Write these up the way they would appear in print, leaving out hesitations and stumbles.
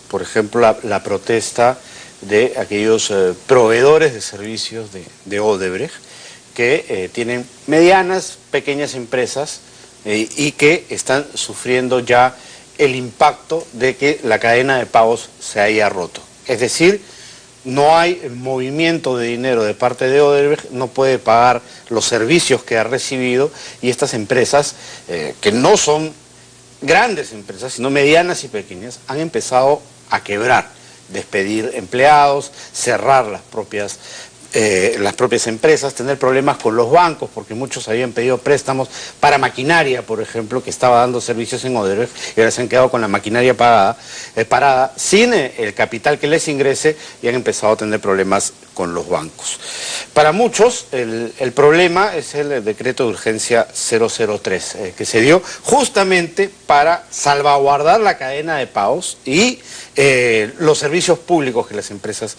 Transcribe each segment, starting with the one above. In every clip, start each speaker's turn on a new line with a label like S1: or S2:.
S1: por ejemplo, la protesta de aquellos proveedores de servicios de Odebrecht que tienen medianas, pequeñas empresas y que están sufriendo ya el impacto de que la cadena de pagos se haya roto. Es decir, no hay movimiento de dinero de parte de Odebrecht, no puede pagar los servicios que ha recibido y estas empresas, que no son grandes empresas, sino medianas y pequeñas, han empezado a quebrar, despedir empleados, cerrar las propias empresas, tener problemas con los bancos, porque muchos habían pedido préstamos para maquinaria, por ejemplo, que estaba dando servicios en Odebrecht, y ahora se han quedado con la maquinaria parada, sin el capital que les ingrese, y han empezado a tener problemas con los bancos. Para muchos, el problema es el decreto de urgencia 003, que se dio justamente para salvaguardar la cadena de pagos y los servicios públicos que las empresas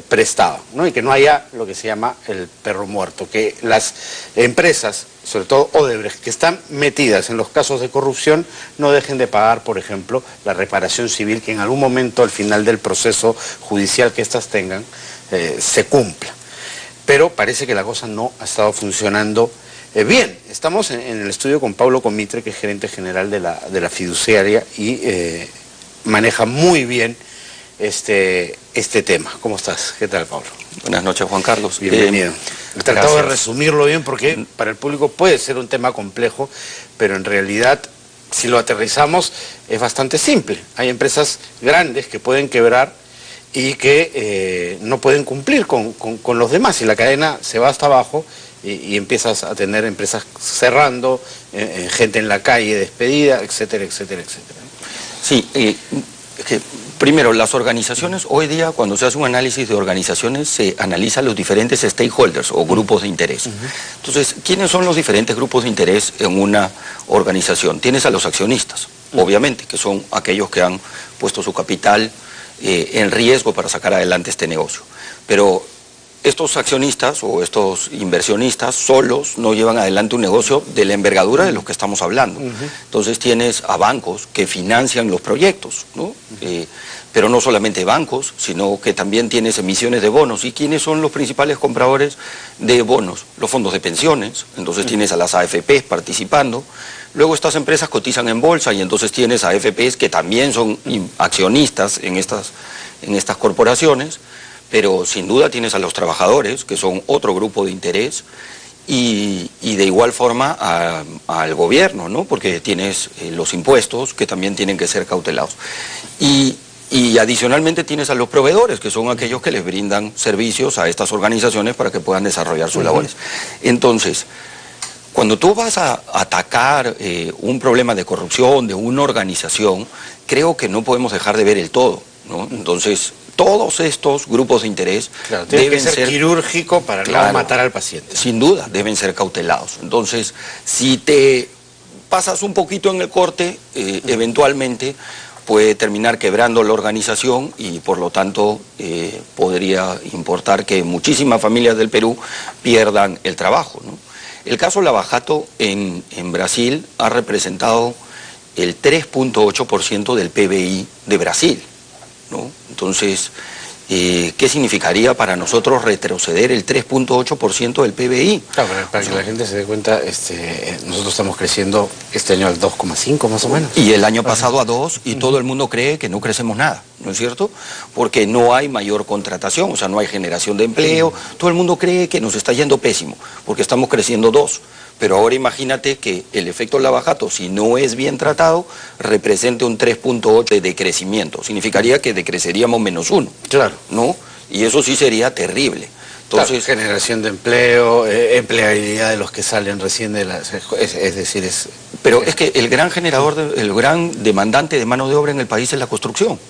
S1: prestaban, ¿no? Y que no haya lo que se llama el perro muerto, que las empresas, sobre todo Odebrecht, que están metidas en los casos de corrupción, no dejen de pagar, por ejemplo, la reparación civil, que en algún momento al final del proceso judicial que éstas tengan, se cumpla. Pero parece que la cosa no ha estado funcionando bien. Estamos en el estudio con Pablo Comitre, que es gerente general de la fiduciaria y maneja muy bien este tema. ¿Cómo estás? ¿Qué tal, Pablo?
S2: Buenas noches, Juan Carlos.
S1: Bienvenido. He tratado de resumirlo bien porque para el público puede ser un tema complejo, pero en realidad, si lo aterrizamos, es bastante simple. Hay empresas grandes que pueden quebrar y que no pueden cumplir con los demás, y la cadena se va hasta abajo y empiezas a tener empresas cerrando, gente en la calle despedida, etcétera, etcétera, etcétera.
S2: Sí, primero, las organizaciones, hoy día cuando se hace un análisis de organizaciones se analizan los diferentes stakeholders o grupos de interés. Entonces, ¿quiénes son los diferentes grupos de interés en una organización? Tienes a los accionistas, obviamente, que son aquellos que han puesto su capital en riesgo para sacar adelante este negocio. Pero estos accionistas o estos inversionistas solos no llevan adelante un negocio de la envergadura de los que estamos hablando. Entonces tienes a bancos que financian los proyectos, ¿no? Pero no solamente bancos, sino que también tienes emisiones de bonos. ¿Y quiénes son los principales compradores de bonos? Los fondos de pensiones. Entonces tienes a las AFPs participando. Luego estas empresas cotizan en bolsa y entonces tienes a AFPs que también son accionistas en estas corporaciones, pero sin duda tienes a los trabajadores, que son otro grupo de interés, y de igual forma al gobierno, ¿no? Porque tienes los impuestos que también tienen que ser cautelados. Y adicionalmente tienes a los proveedores, que son aquellos que les brindan servicios a estas organizaciones para que puedan desarrollar sus labores. Entonces, cuando tú vas a atacar un problema de corrupción de una organización, creo que no podemos dejar de ver el todo, ¿no? Entonces, todos estos grupos de interés
S1: deben ser quirúrgico para no matar al paciente.
S2: Sin duda, deben ser cautelados. Entonces, si te pasas un poquito en el corte, eventualmente puede terminar quebrando la organización y por lo tanto podría importar que muchísimas familias del Perú pierdan el trabajo, ¿no? El caso Lava-Jato en Brasil ha representado el 3.8% del PBI de Brasil, ¿no? Entonces, ¿qué significaría para nosotros retroceder el 3.8% del PBI?
S1: Claro, para que la gente se dé cuenta, nosotros estamos creciendo este año al 2,5 más o menos.
S2: Y el año pasado a 2, y todo el mundo cree que no crecemos nada, ¿no es cierto? Porque no hay mayor contratación, o sea, no hay generación de empleo, todo el mundo cree que nos está yendo pésimo, porque estamos creciendo 2. Pero ahora imagínate que el efecto Lava-Jato, si no es bien tratado, represente un 3.8 de decrecimiento. Significaría que decreceríamos -1.
S1: Claro.
S2: ¿No? Y eso sí sería terrible. Entonces,
S1: claro, generación de empleo, empleabilidad de los que salen recién de las... Es decir,
S2: Pero es que el gran generador, el gran demandante de mano de obra en el país es la construcción,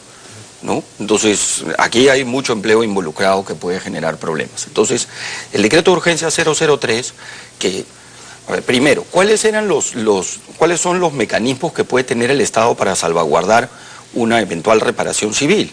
S2: ¿no? Entonces, aquí hay mucho empleo involucrado que puede generar problemas. Entonces, el decreto de urgencia 003, que... A ver, primero, ¿cuáles son los mecanismos que puede tener el Estado para salvaguardar una eventual reparación civil?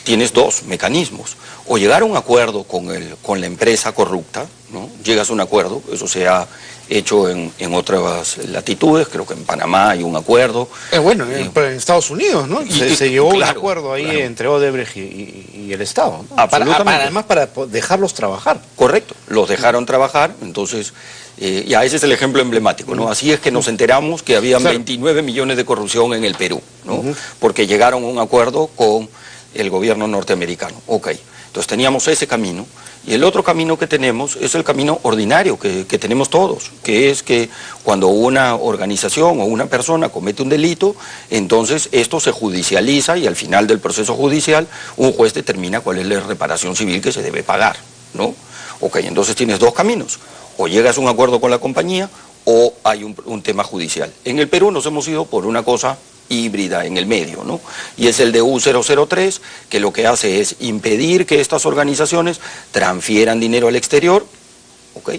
S2: Tienes dos mecanismos: o llegar a un acuerdo con la empresa corrupta, ¿no? Llegas a un acuerdo, eso se ha hecho en otras latitudes, creo que en Panamá hay un acuerdo.
S1: Bueno, en Estados Unidos, ¿no? Se llegó a un
S2: claro,
S1: acuerdo ahí entre Odebrecht y el Estado, ¿no?
S2: Absolutamente.
S1: Además para dejarlos trabajar.
S2: Correcto, los dejaron trabajar, entonces ya ese es el ejemplo emblemático, ¿no? Así es que nos enteramos que habían 29 millones de corrupción en el Perú, ¿no? Porque llegaron a un acuerdo con el gobierno norteamericano. Ok, entonces teníamos ese camino. Y el otro camino que tenemos es el camino ordinario que tenemos todos, que es que cuando una organización o una persona comete un delito, entonces esto se judicializa y al final del proceso judicial un juez determina cuál es la reparación civil que se debe pagar, ¿no? Ok, entonces tienes dos caminos, o llegas a un acuerdo con la compañía o hay un tema judicial. En el Perú nos hemos ido por una cosa híbrida en el medio, ¿no? Y es el DU 003, que lo que hace es impedir que estas organizaciones transfieran dinero al exterior, ¿ok?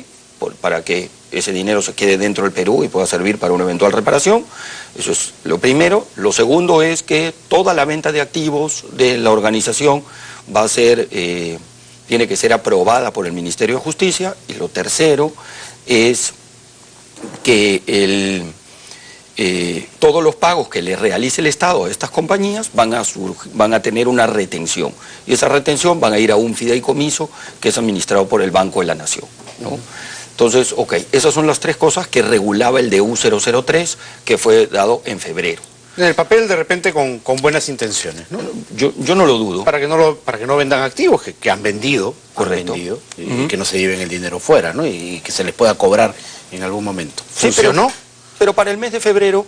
S2: Para que ese dinero se quede dentro del Perú y pueda servir para una eventual reparación. Eso es lo primero. Lo segundo es que toda la venta de activos de la organización va a ser, tiene que ser aprobada por el Ministerio de Justicia. Y lo tercero es que todos los pagos que le realice el Estado a estas compañías van a tener una retención. Y esa retención van a ir a un fideicomiso que es administrado por el Banco de la Nación, ¿no? Entonces, ok, esas son las tres cosas que regulaba el DU 003 que fue dado en febrero.
S1: En el papel de repente con buenas intenciones, ¿no?
S2: Yo no lo dudo.
S1: Para que no vendan activos que han vendido,
S2: correcto,
S1: y que no se lleven el dinero fuera, ¿no? Y que se les pueda cobrar en algún momento.
S2: Sí,
S1: ¿Funcionó?
S2: Pero para el mes de febrero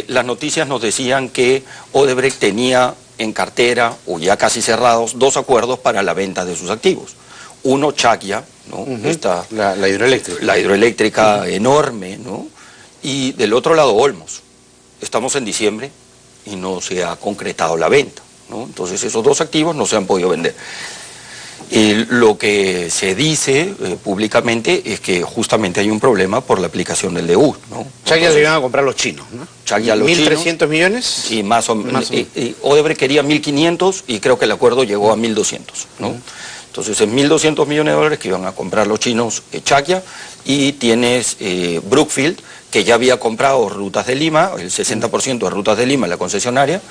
S2: las noticias nos decían que Odebrecht tenía en cartera, o ya casi cerrados, dos acuerdos para la venta de sus activos. Uno, Chacya, ¿no?
S1: La hidroeléctrica.
S2: La hidroeléctrica enorme, ¿no? Y del otro lado, Olmos. Estamos en diciembre y no se ha concretado la venta, ¿no? Entonces esos dos activos no se han podido vender. Lo que se dice públicamente es que justamente hay un problema por la aplicación del DU, ¿no?
S1: Chacya le iban a comprar los chinos, ¿no?
S2: Chacya los chinos.
S1: ¿1.300 millones?
S2: Y más o menos. Odebrecht quería 1.500 y creo que el acuerdo llegó a 1.200, ¿no? Entonces es 1.200 millones de dólares que iban a comprar los chinos Chacya, y tienes Brookfield, que ya había comprado Rutas de Lima, el 60% de Rutas de Lima, la concesionaria,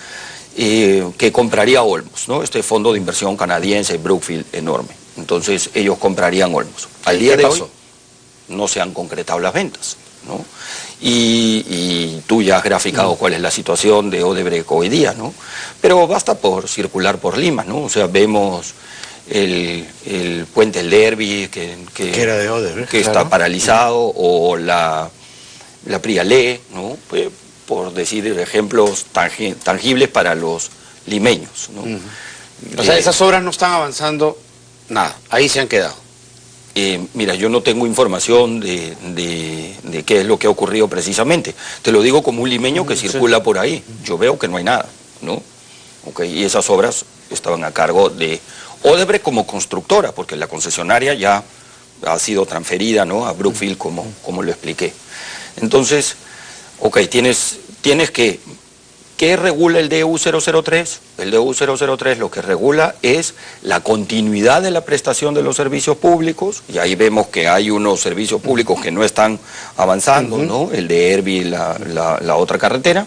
S2: que compraría Olmos, ¿no? Este fondo de inversión canadiense, Brookfield, enorme. Entonces ellos comprarían Olmos. Al día de hoy no se han concretado las ventas, ¿no? Y tú ya has graficado cuál es la situación de Odebrecht hoy día, ¿no? Pero basta por circular por Lima, ¿no? O sea, vemos el puente El Derby que
S1: era de Odebrecht,
S2: que está paralizado, o la Prialé, ¿no? Pues, por decir ejemplos tangibles para los limeños, ¿no?
S1: O sea, esas obras no están avanzando nada, ahí se han quedado.
S2: Mira, yo no tengo información de qué es lo que ha ocurrido precisamente. Te lo digo como un limeño que circula por ahí. Yo veo que no hay nada, ¿no? Okay, y esas obras estaban a cargo de Odebrecht como constructora, porque la concesionaria ya ha sido transferida, ¿no?, a Brookfield, como lo expliqué. Entonces, ok, tienes que... ¿Qué regula el DU 003? El DU 003 lo que regula es la continuidad de la prestación de los servicios públicos, y ahí vemos que hay unos servicios públicos que no están avanzando, ¿no? El de Erbi, la otra carretera,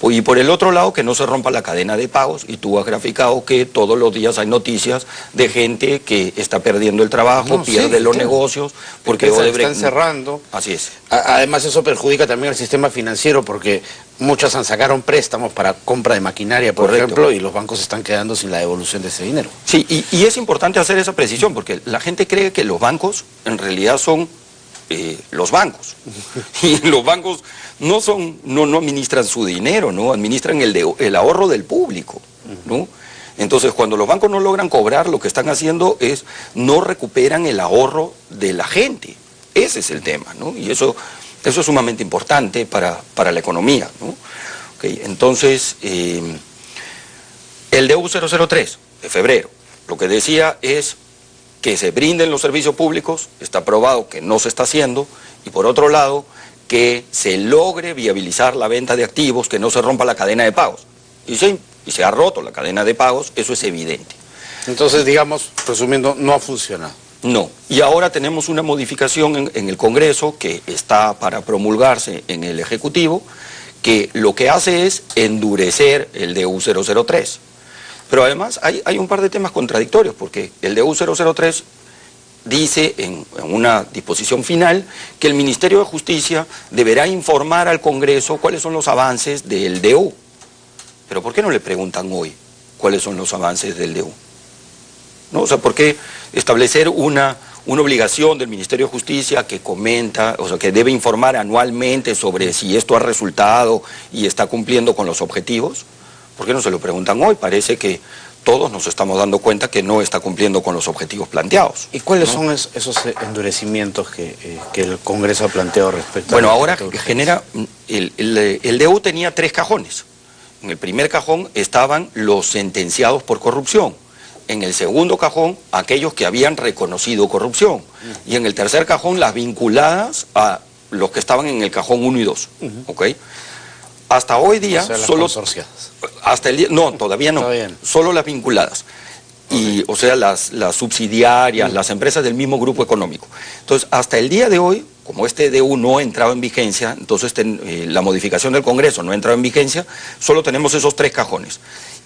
S2: y por el otro lado que no se rompa la cadena de pagos, y tú has graficado que todos los días hay noticias de gente que está perdiendo el trabajo, pierde los negocios, porque Odebrecht...
S1: están cerrando.
S2: Así es.
S1: Además eso perjudica también al sistema financiero, porque muchas sacaron préstamos para compra de maquinaria, por ejemplo, y los bancos están quedando sin la devolución de ese dinero.
S2: Sí, y es importante hacer esa precisión, porque la gente cree que los bancos en realidad son los bancos. Y los bancos no administran su dinero, ¿no? Administran el ahorro del público, ¿no? Entonces, cuando los bancos no logran cobrar, lo que están haciendo es no recuperan el ahorro de la gente. Ese es el tema, ¿no? Y eso es sumamente importante para la economía, ¿no? Okay, entonces, el DU 003 de febrero, lo que decía es que se brinden los servicios públicos, está probado que no se está haciendo, y por otro lado, que se logre viabilizar la venta de activos, que no se rompa la cadena de pagos. Y se ha roto la cadena de pagos, eso es evidente.
S1: Entonces, digamos, resumiendo, no ha funcionado.
S2: No, y ahora tenemos una modificación en el Congreso que está para promulgarse en el Ejecutivo, que lo que hace es endurecer el DU 003. Pero además hay un par de temas contradictorios, porque el DU 003 dice en una disposición final que el Ministerio de Justicia deberá informar al Congreso cuáles son los avances del DU. Pero ¿por qué no le preguntan hoy cuáles son los avances del DU? ¿No? O sea, ¿por qué establecer una obligación del Ministerio de Justicia que comenta, o sea, que debe informar anualmente sobre si esto ha resultado y está cumpliendo con los objetivos? ¿Por qué no se lo preguntan hoy? Parece que todos nos estamos dando cuenta que no está cumpliendo con los objetivos planteados.
S1: ¿Y cuáles son esos endurecimientos que el Congreso ha planteado respecto
S2: Bueno,
S1: a
S2: ahora genera, el DU tenía 3 cajones. En el primer cajón estaban los sentenciados por corrupción. En el segundo cajón, aquellos que habían reconocido corrupción. Y en el tercer cajón, las vinculadas a los que estaban en el cajón 1 y 2. ¿Ok? Hasta hoy día,
S1: o sea, las
S2: solo...
S1: consorciadas.
S2: Hasta el día... No, todavía no. Solo las vinculadas. Y, o sea, las subsidiarias, las empresas del mismo grupo económico. Entonces, hasta el día de hoy, como este DU no ha entrado en vigencia, entonces la modificación del Congreso no ha entrado en vigencia, solo tenemos esos 3 cajones.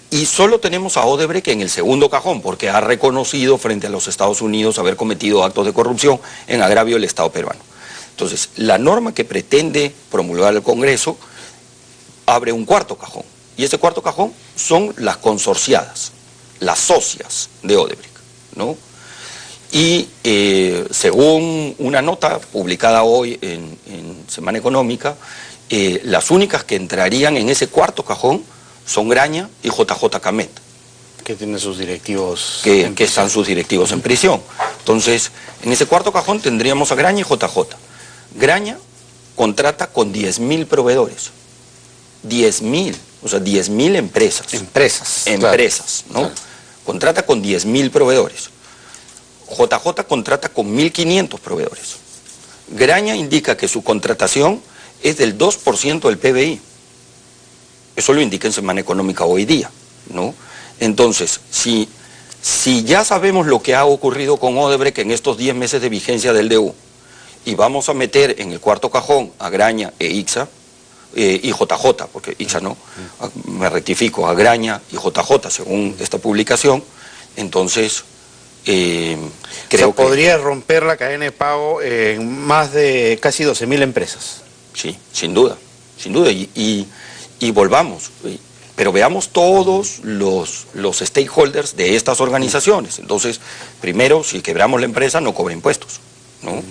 S2: Y solo tenemos a Odebrecht en el segundo cajón, porque ha reconocido frente a los Estados Unidos haber cometido actos de corrupción en agravio del Estado peruano. Entonces, la norma que pretende promulgar el Congreso abre un cuarto cajón. Y ese cuarto cajón son las consorciadas, las socias de Odebrecht, ¿no? Y según una nota publicada hoy en Semana Económica, las únicas que entrarían en ese cuarto cajón son Graña y JJ Camet.
S1: Que tienen sus directivos
S2: que están sus directivos en prisión. Entonces, en ese cuarto cajón tendríamos a Graña y JJ. Graña contrata con 10.000 proveedores. 10.000, o sea, 10.000 empresas.
S1: Empresas,
S2: ¿no? Claro. Contrata con 10.000 proveedores. JJ contrata con 1.500 proveedores. Graña indica que su contratación es del 2% del PBI. Eso lo indica en Semana Económica hoy día, ¿no? Entonces, si ya sabemos lo que ha ocurrido con Odebrecht en estos 10 meses de vigencia del DU, y vamos a meter en el cuarto cajón a Graña e Ixa, y JJ, porque Ixa no, me rectifico, a Graña y JJ, según esta publicación, entonces creo que
S1: podría romper la cadena de pago en más de casi 12.000 empresas.
S2: Sí, sin duda, y volvamos, pero veamos todos los stakeholders de estas organizaciones. Entonces, primero, si quebramos la empresa, no cobra impuestos, ¿no?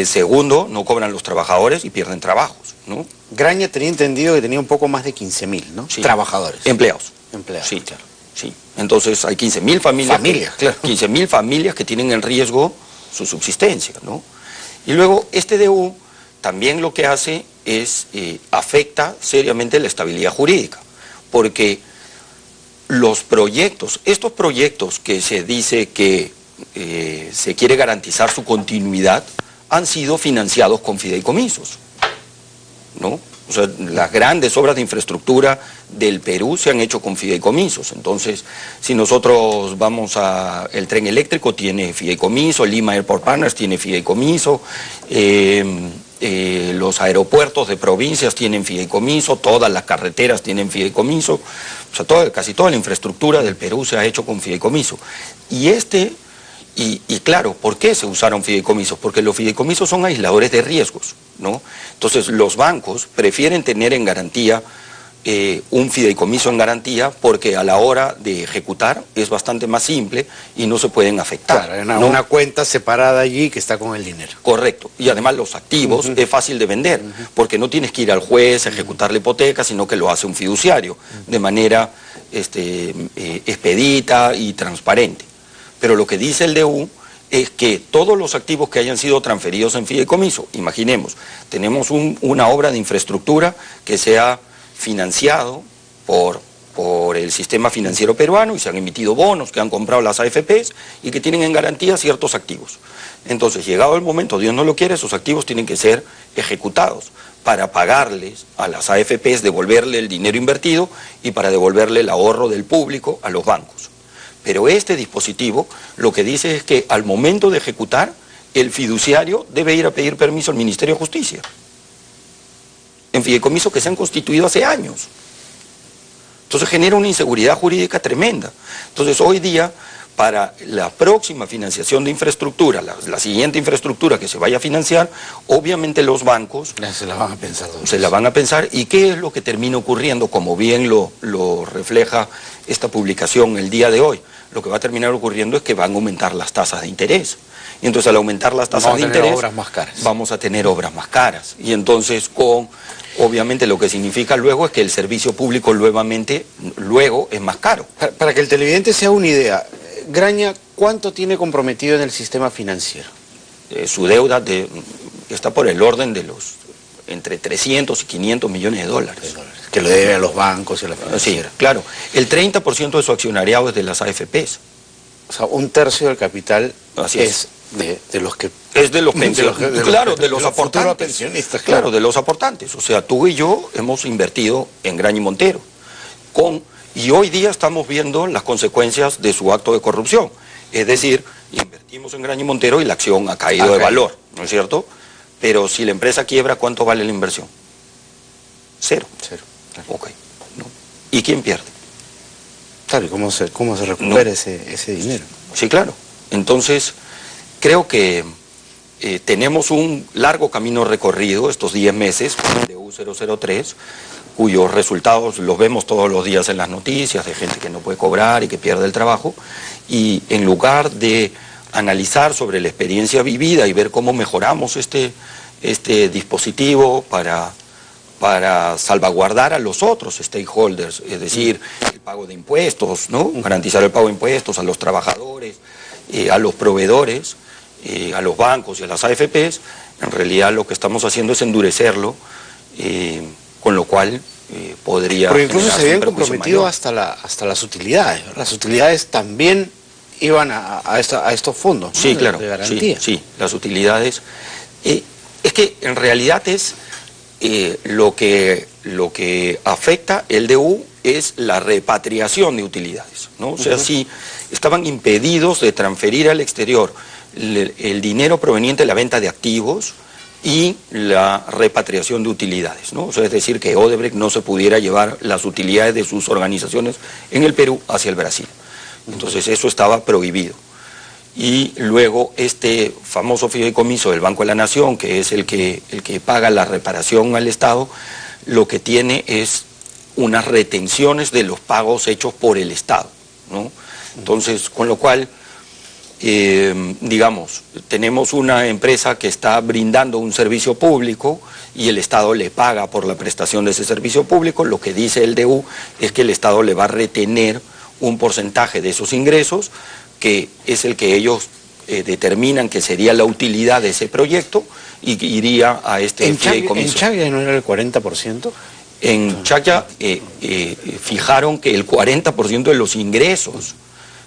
S2: Segundo, no cobran los trabajadores y pierden trabajos, ¿no?
S1: Graña tenía entendido que tenía un poco más de 15.000, ¿no?
S2: Sí.
S1: Trabajadores.
S2: Empleados.
S1: Sí,
S2: claro. Sí. Entonces hay 15.000 familias.
S1: Claro.
S2: 15.000 familias que tienen en riesgo su subsistencia, ¿no? Y luego este DU también lo que hace es afecta seriamente la estabilidad jurídica, porque estos proyectos que se dice que se quiere garantizar su continuidad, han sido financiados con fideicomisos, ¿no? O sea, las grandes obras de infraestructura del Perú se han hecho con fideicomisos. Entonces, si nosotros vamos el tren eléctrico tiene fideicomiso, Lima Airport Partners tiene fideicomiso, los aeropuertos de provincias tienen fideicomiso, todas las carreteras tienen fideicomiso, o sea, casi toda la infraestructura del Perú se ha hecho con fideicomiso. Y claro, ¿por qué se usaron fideicomisos? Porque los fideicomisos son aisladores de riesgos, ¿no? Entonces los bancos prefieren tener en garantía un fideicomiso en garantía, porque a la hora de ejecutar es bastante más simple y no se pueden afectar.
S1: Claro,
S2: ¿no?
S1: Una cuenta separada allí que está con el dinero.
S2: Correcto, y además los activos es fácil de vender, porque no tienes que ir al juez a ejecutar la hipoteca, sino que lo hace un fiduciario de manera expedita y transparente. Pero lo que dice el DU es que todos los activos que hayan sido transferidos en fideicomiso, imaginemos, tenemos una obra de infraestructura que se ha financiado por el sistema financiero peruano y se han emitido bonos que han comprado las AFPs y que tienen en garantía ciertos activos. Entonces, llegado el momento, Dios no lo quiere, esos activos tienen que ser ejecutados para pagarles a las AFPs, devolverle el dinero invertido y para devolverle el ahorro del público a los bancos. Pero este dispositivo lo que dice es que al momento de ejecutar, el fiduciario debe ir a pedir permiso al Ministerio de Justicia, en fideicomisos que se han constituido hace años. Entonces genera una inseguridad jurídica tremenda. Entonces hoy día, para la próxima financiación de infraestructura, la siguiente infraestructura que se vaya a financiar, obviamente los bancos
S1: se la van a pensar.
S2: Se la van a pensar. ¿Y qué es lo que termina ocurriendo? Como bien lo refleja esta publicación el día de hoy, lo que va a terminar ocurriendo es que van a aumentar las tasas de interés. Y entonces al aumentar las tasas de interés,
S1: obras más caras.
S2: Vamos a tener obras más caras. Y entonces obviamente lo que significa luego es que el servicio público luego es más caro.
S1: Para que el televidente se haga una idea, Graña, ¿cuánto tiene comprometido en el sistema financiero?
S2: Su deuda está por el orden de entre 300 y 500 millones de dólares.
S1: Que lo debe a los bancos y a la financiera.
S2: Sí, claro. El 30% de su accionariado es de las AFPs.
S1: O sea, un tercio del capital es de los que...
S2: Es de los pensionistas, claro, de los aportantes.
S1: Pensionistas,
S2: claro, de los aportantes. O sea, tú y yo hemos invertido en Graña y Montero. Y hoy día estamos viendo las consecuencias de su acto de corrupción. Es decir, invertimos en Graña y Montero y la acción ha caído de valor, ¿no es cierto? Pero si la empresa quiebra, ¿cuánto vale la inversión? Cero.
S1: Cero. Claro.
S2: Ok. ¿No? ¿Y quién pierde?
S1: Claro, ¿y cómo se recupera ese dinero?
S2: Sí, claro. Entonces, creo que tenemos un largo camino recorrido estos 10 meses de U003, cuyos resultados los vemos todos los días en las noticias, de gente que no puede cobrar y que pierde el trabajo, y en lugar de analizar sobre la experiencia vivida y ver cómo mejoramos este dispositivo para salvaguardar a los otros stakeholders, es decir, el pago de impuestos, ¿no? Garantizar el pago de impuestos a los trabajadores, a los proveedores, a los bancos y a las AFPs, en realidad lo que estamos haciendo es endurecerlo, con lo cual podría...
S1: Pero incluso se habían comprometido hasta las utilidades, ¿verdad? Las utilidades también iban a estos fondos, ¿no?
S2: Sí, claro,
S1: de garantía.
S2: sí, las utilidades. Es que en realidad lo que afecta el DU es la repatriación de utilidades, ¿no? O sea, si estaban impedidos de transferir al exterior el dinero proveniente de la venta de activos y la repatriación de utilidades, ¿no? O sea, es decir, que Odebrecht no se pudiera llevar las utilidades de sus organizaciones en el Perú hacia el Brasil. Entonces eso estaba prohibido. Y luego este famoso fideicomiso del Banco de la Nación, que es el que paga la reparación al Estado, lo que tiene es unas retenciones de los pagos hechos por el Estado, ¿no? Entonces, con lo cual, digamos, tenemos una empresa que está brindando un servicio público y el Estado le paga por la prestación de ese servicio público. Lo que dice el DU es que el Estado le va a retener un porcentaje de esos ingresos, que es el que ellos determinan que sería la utilidad de ese proyecto y iría a este fideicomiso.
S1: ¿En Chagua no era el 40%?
S2: En Chagua fijaron que el 40% de los ingresos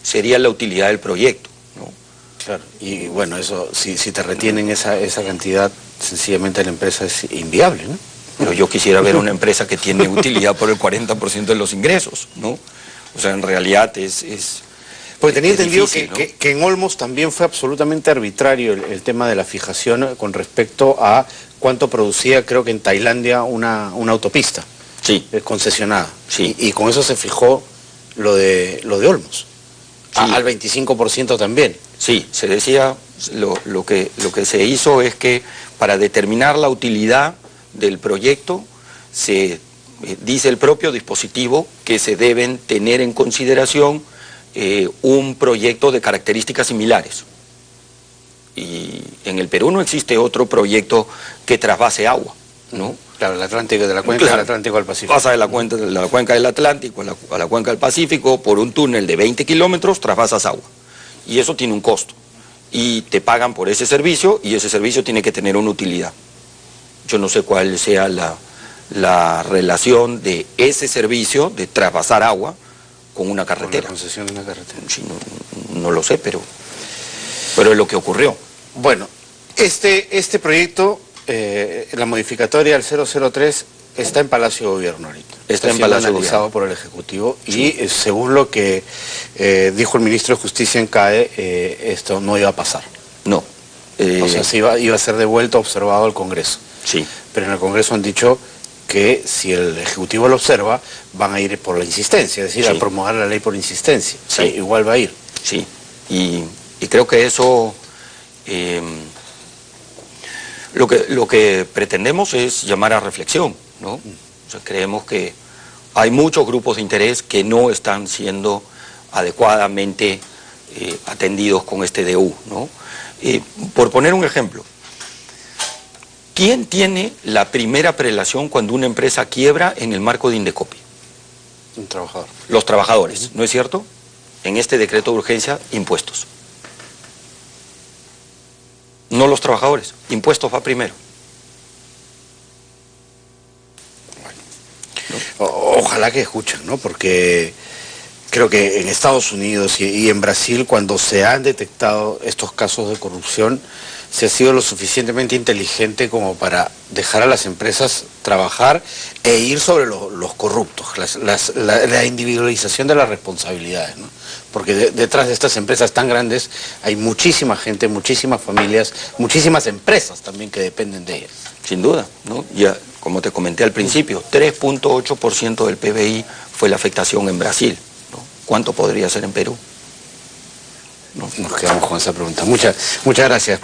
S2: sería la utilidad del proyecto, ¿no?
S1: Claro, y bueno, eso si te retienen esa cantidad, sencillamente la empresa es inviable, ¿no?
S2: Pero yo quisiera ver una empresa que tiene utilidad por el 40% de los ingresos, ¿no? O sea, en realidad es
S1: porque tenía entendido
S2: difícil, ¿no?
S1: que en Olmos también fue absolutamente arbitrario el tema de la fijación con respecto a cuánto producía, creo que en Tailandia, una autopista.
S2: Sí.
S1: Concesionada.
S2: Sí.
S1: Y con eso se fijó lo de Olmos.
S2: Sí.
S1: Al 25% también.
S2: Sí, se decía, lo que se hizo es que para determinar la utilidad del proyecto, se dice el propio dispositivo que se deben tener en consideración un proyecto de características similares. Y en el Perú no existe otro proyecto que trasvase agua, ¿no?
S1: Claro, el Atlántico, de la cuenca del Atlántico al Pacífico.
S2: Pasa de la cuenca del Atlántico a la cuenca del Pacífico por un túnel de 20 kilómetros, trasvasas agua. Y eso tiene un costo. Y te pagan por ese servicio y ese servicio tiene que tener una utilidad. Yo no sé cuál sea la relación de ese servicio de trasvasar agua con una carretera.
S1: Con la concesión de una carretera.
S2: Sí, no lo sé, pero es lo que ocurrió.
S1: Bueno, este proyecto, la modificatoria al 003, está en Palacio de Gobierno ahorita.
S2: Está en
S1: siendo
S2: Palacio de
S1: analizado
S2: Gobierno
S1: por el Ejecutivo
S2: Sí.
S1: y según lo que dijo el ministro de Justicia en CAE, esto no iba a pasar.
S2: No.
S1: O sea, iba a ser devuelto, observado al Congreso.
S2: Sí.
S1: Pero en el Congreso han dicho que si el Ejecutivo lo observa, van a ir por la insistencia, es decir,
S2: Sí.
S1: a promulgar la ley por insistencia.
S2: Sí.
S1: Igual va a ir.
S2: Sí. Y creo que eso... Lo que pretendemos es llamar a reflexión, ¿no? O sea, creemos que hay muchos grupos de interés que no están siendo adecuadamente atendidos con este DU, ¿no? Por poner un ejemplo, ¿quién tiene la primera prelación cuando una empresa quiebra en el marco de Indecopi?
S1: Un trabajador.
S2: Los trabajadores, ¿no es cierto? En este decreto de urgencia, impuestos. No los trabajadores, impuestos va primero.
S1: Ojalá que escuchen, ¿no? Porque creo que en Estados Unidos y en Brasil, cuando se han detectado estos casos de corrupción, se ha sido lo suficientemente inteligente como para dejar a las empresas trabajar e ir sobre los corruptos, la individualización de las responsabilidades, ¿no? Porque detrás de estas empresas tan grandes hay muchísima gente, muchísimas familias, muchísimas empresas también que dependen de ellas.
S2: Sin duda, ¿no? Ya, como te comenté al principio, 3.8% del PBI fue la afectación en Brasil, ¿no? ¿Cuánto podría ser en Perú?
S1: Nos quedamos con esa pregunta. Muchas gracias.